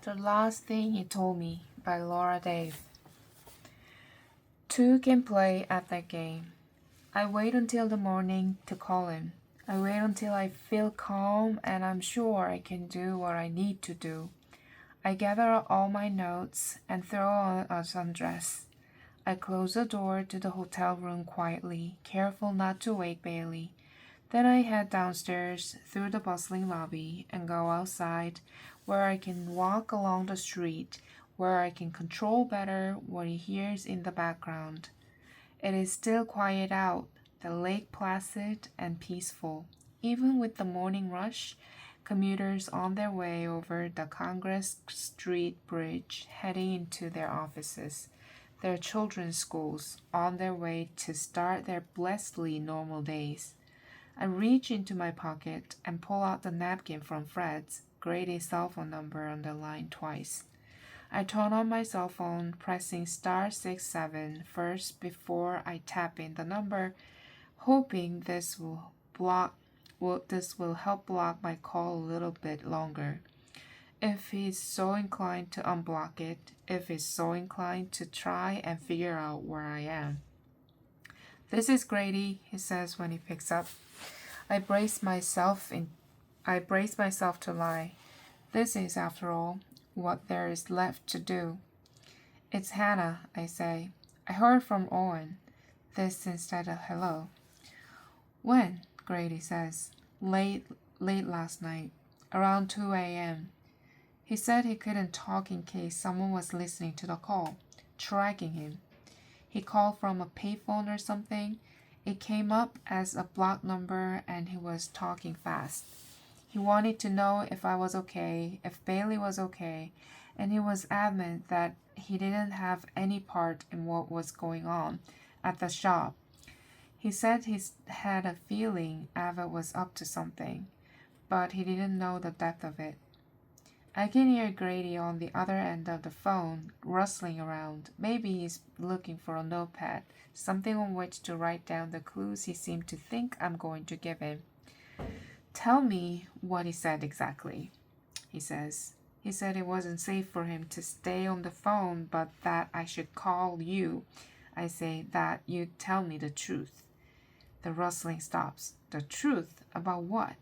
The Last Thing He Told Me by Laura Dave. Two can play at that game. I wait until the morning to call him. I wait until I feel calm and I'm sure I can do what I need to do. I gather all my notes and throw on a sundress. I close the door to the hotel room quietly, careful not to wake Bailey. Then I head downstairs through the bustling lobby and go outside where I can walk along the street, where I can control better what he hears in the background. It is still quiet out, the lake placid and peaceful. Even with the morning rush, commuters on their way over the Congress Street Bridge heading into their offices, their children's schools, on their way to start their blessedly normal days. I reach into my pocket and pull out the napkin from Fred's, Grady's cell phone number underlined twice. I turn on my cell phone, pressing *67 first before I tap in the number, hoping this will help block my call a little bit longer. If he's so inclined to unblock it, if he's so inclined to try and figure out where I am. "This is Grady," he says when he picks up. I brace myself to lie. This is, after all, what there is left to do. "It's Hannah," I say. "I heard from Owen." This instead of hello. "When?" Grady says. Late last night, around 2 a.m. He said he couldn't talk in case someone was listening to the call, tracking him. He called from a payphone or something. It came up as a blocked number and he was talking fast. He wanted to know if I was okay, if Bailey was okay, and he was adamant that he didn't have any part in what was going on at the shop. He said he had a feeling Ava was up to something, but he didn't know the depth of it. I can hear Grady on the other end of the phone rustling around. Maybe he's looking for a notepad, something on which to write down the clues he seemed to think I'm going to give him. "Tell me what he said exactly," he says. "He said it wasn't safe for him to stay on the phone, but that I should call you. I say that you tell me the truth." The rustling stops. "The truth? About what?"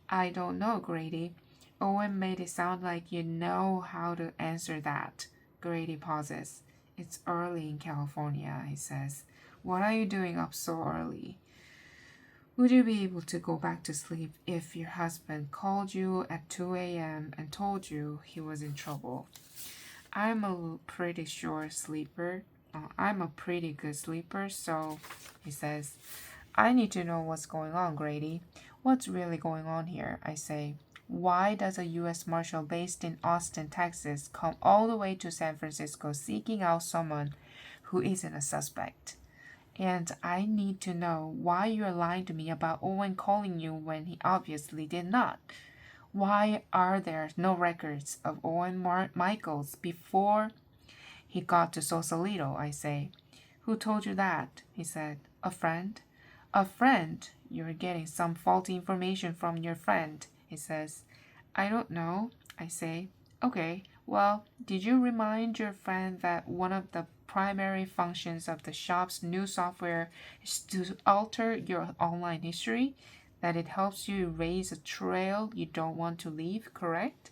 "I don't know, Grady." Owen made it sound like you know how to answer that. Grady pauses. "It's early in California," he says. "What are you doing up so early?" "Would you be able to go back to sleep if your husband called you at 2 a.m. and told you he was in trouble?" I'm a pretty good sleeper, so," he says. "I need to know what's going on, Grady. What's really going on here?" I say. "Why does a U.S. Marshal based in Austin, Texas, come all the way to San Francisco seeking out someone who isn't a suspect? And I need to know why you're lying to me about Owen calling you when he obviously did not. Why are there no records of Owen Michaels before he got to Sausalito?" I say. "Who told you that?" he said. "A friend." "A friend? You're getting some faulty information from your friend," he says. "I don't know," I say. "Okay, well, did you remind your friend that one of the primary functions of the shop's new software is to alter your online history? That it helps you erase a trail you don't want to leave, correct?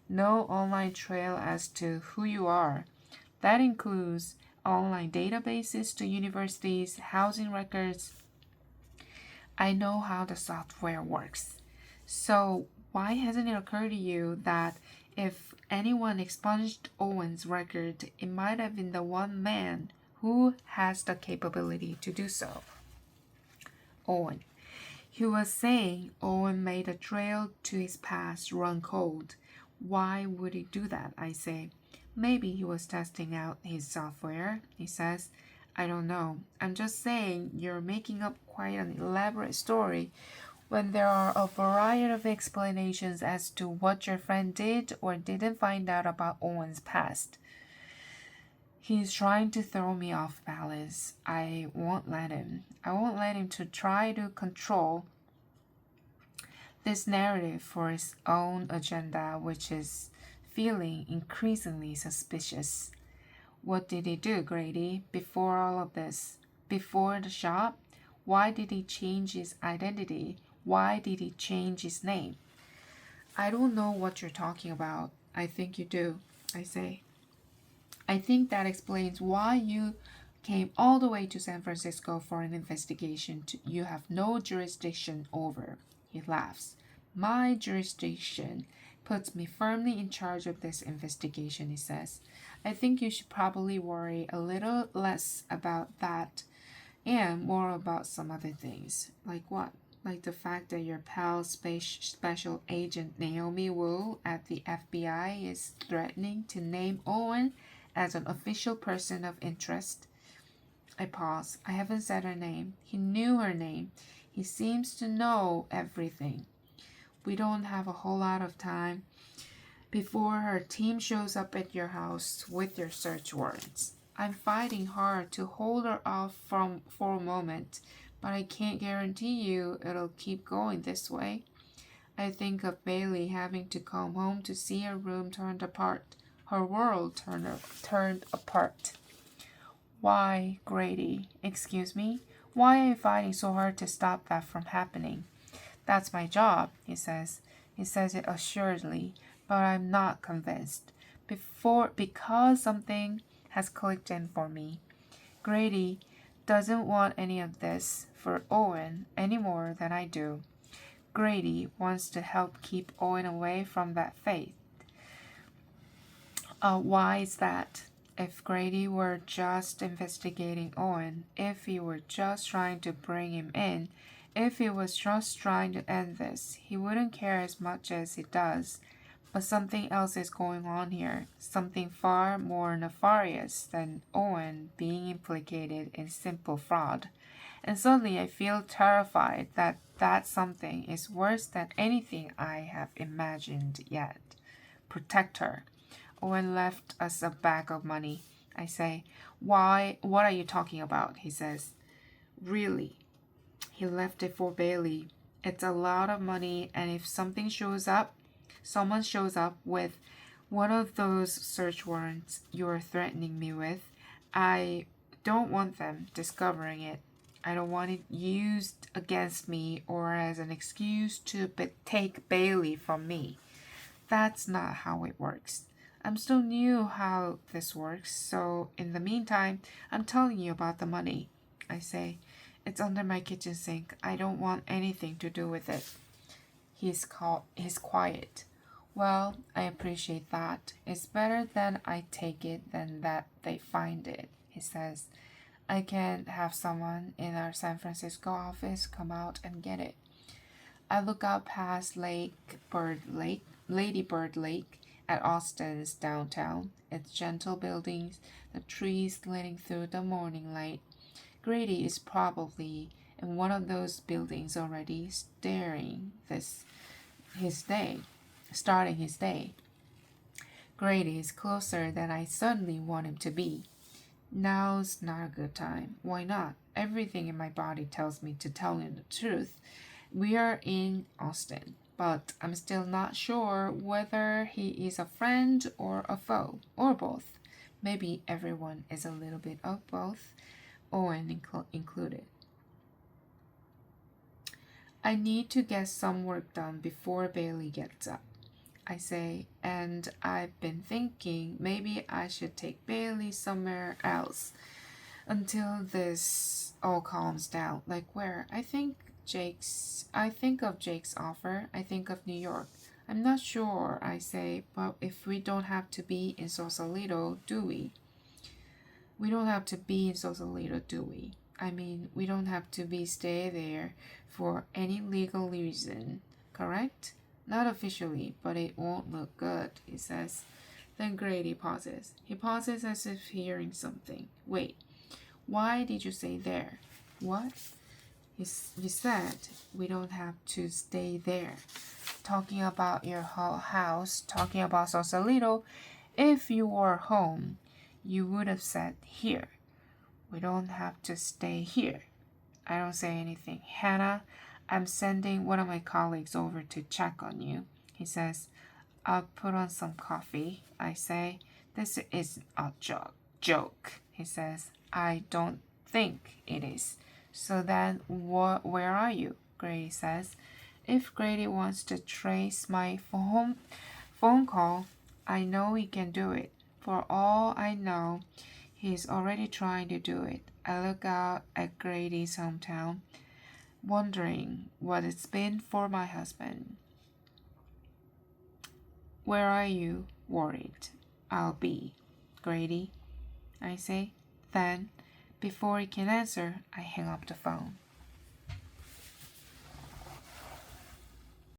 No online trail as to who you are. That includes online databases to universities, housing records. I know how the software works. So why hasn't it occurred to you that if anyone expunged Owen's record, it might have been the one man who has the capability to do so?" Owen. He was saying Owen made a trail to his past run cold. Why would he do that? I say. "Maybe he was testing out his software," he says. "I don't know. I'm just saying you're making up quite an elaborate story when there are a variety of explanations as to what your friend did or didn't find out about Owen's past." He's trying to throw me off balance. I won't let him. I won't let him to try to control this narrative for his own agenda, which is feeling increasingly suspicious. What did he do, Grady, before all of this? Before the shop? Why did he change his identity? Why did he change his name? I don't know what you're talking about. I think you do, I say. I think that explains why you came all the way to San Francisco for an investigation you have no jurisdiction over. He laughs. My jurisdiction puts me firmly in charge of this investigation, he says. I think you should probably worry a little less about that and more about some other things. Like what? Like the fact that your pal special agent Naomi Wu at the FBI is threatening to name Owen as an official person of interest. I pause. I haven't said her name. He knew her name. He seems to know everything. We don't have a whole lot of time before her team shows up at your house with your search warrants. I'm fighting hard to hold her off for a moment, but I can't guarantee you it'll keep going this way. I think of Bailey having to come home to see her room turned apart, her world turned apart. Why, Grady? Excuse me? Why are you fighting so hard to stop that from happening? That's my job, he says. He says it assuredly, but I'm not convinced. Because something has clicked in for me. Grady doesn't want any of this for Owen any more than I do. Grady wants to help keep Owen away from that fate. Why is that? If Grady were just investigating Owen, if he were just trying to bring him in, if he was just trying to end this, he wouldn't care as much as he does. But something else is going on here, something far more nefarious than Owen being implicated in simple fraud. And suddenly I feel terrified that that something is worse than anything I have imagined yet. Protect her. Owen left us a bag of money. I say, why? What are you talking about? He says, really? He left it for Bailey. It's a lot of money, and if someone shows up with one of those search warrants you're threatening me with, I don't want them discovering it. I don't want it used against me or as an excuse to take Bailey from me. That's not how it works. I'm still new how this works, so in the meantime, I'm telling you about the money. I say, it's under my kitchen sink. I don't want anything to do with it. He's quiet. Well, I appreciate that. It's better that I take it than that they find it, he says. I can have someone in our San Francisco office come out and get it. I look out past Lady Bird Lake at Austin's downtown, its gentle buildings, the trees glinting through the morning light. Grady is probably in one of those buildings already, starting his day. Grady is closer than I suddenly want him to be. Now's not a good time. Why not? Everything in my body tells me to tell him the truth. We are in Austin, but I'm still not sure whether he is a friend or a foe, or both. Maybe everyone is a little bit of both, Owen included. I need to get some work done before Bailey gets up, I say, and I've been thinking maybe I should take Bailey somewhere else until this all calms down. Like where? I think of Jake's offer. I think of New York. I'm not sure, I say, but if we don't have to be in Sausalito, do we? We don't have to be in Sausalito, do we? I mean, we don't have to stay there for any legal reason, correct? Not officially, but it won't look good, he says. Then Grady pauses. He pauses as if hearing something. Wait, why did you say there? What? You said we don't have to stay there. Talking about your house, talking about Sausalito. If you were home, you would have said here. We don't have to stay here. I don't say anything. Hannah, I'm sending one of my colleagues over to check on you, he says. I'll put on some coffee, I say. This is a joke, he says. I don't think it is. So then, where are you? Grady says. If Grady wants to trace my phone call, I know he can do it. For all I know, he's already trying to do it. I look out at Grady's hometown, wondering what it's been for my husband. Where are you worried I'll be, Grady? I say. Then, before he can answer, I hang up the phone.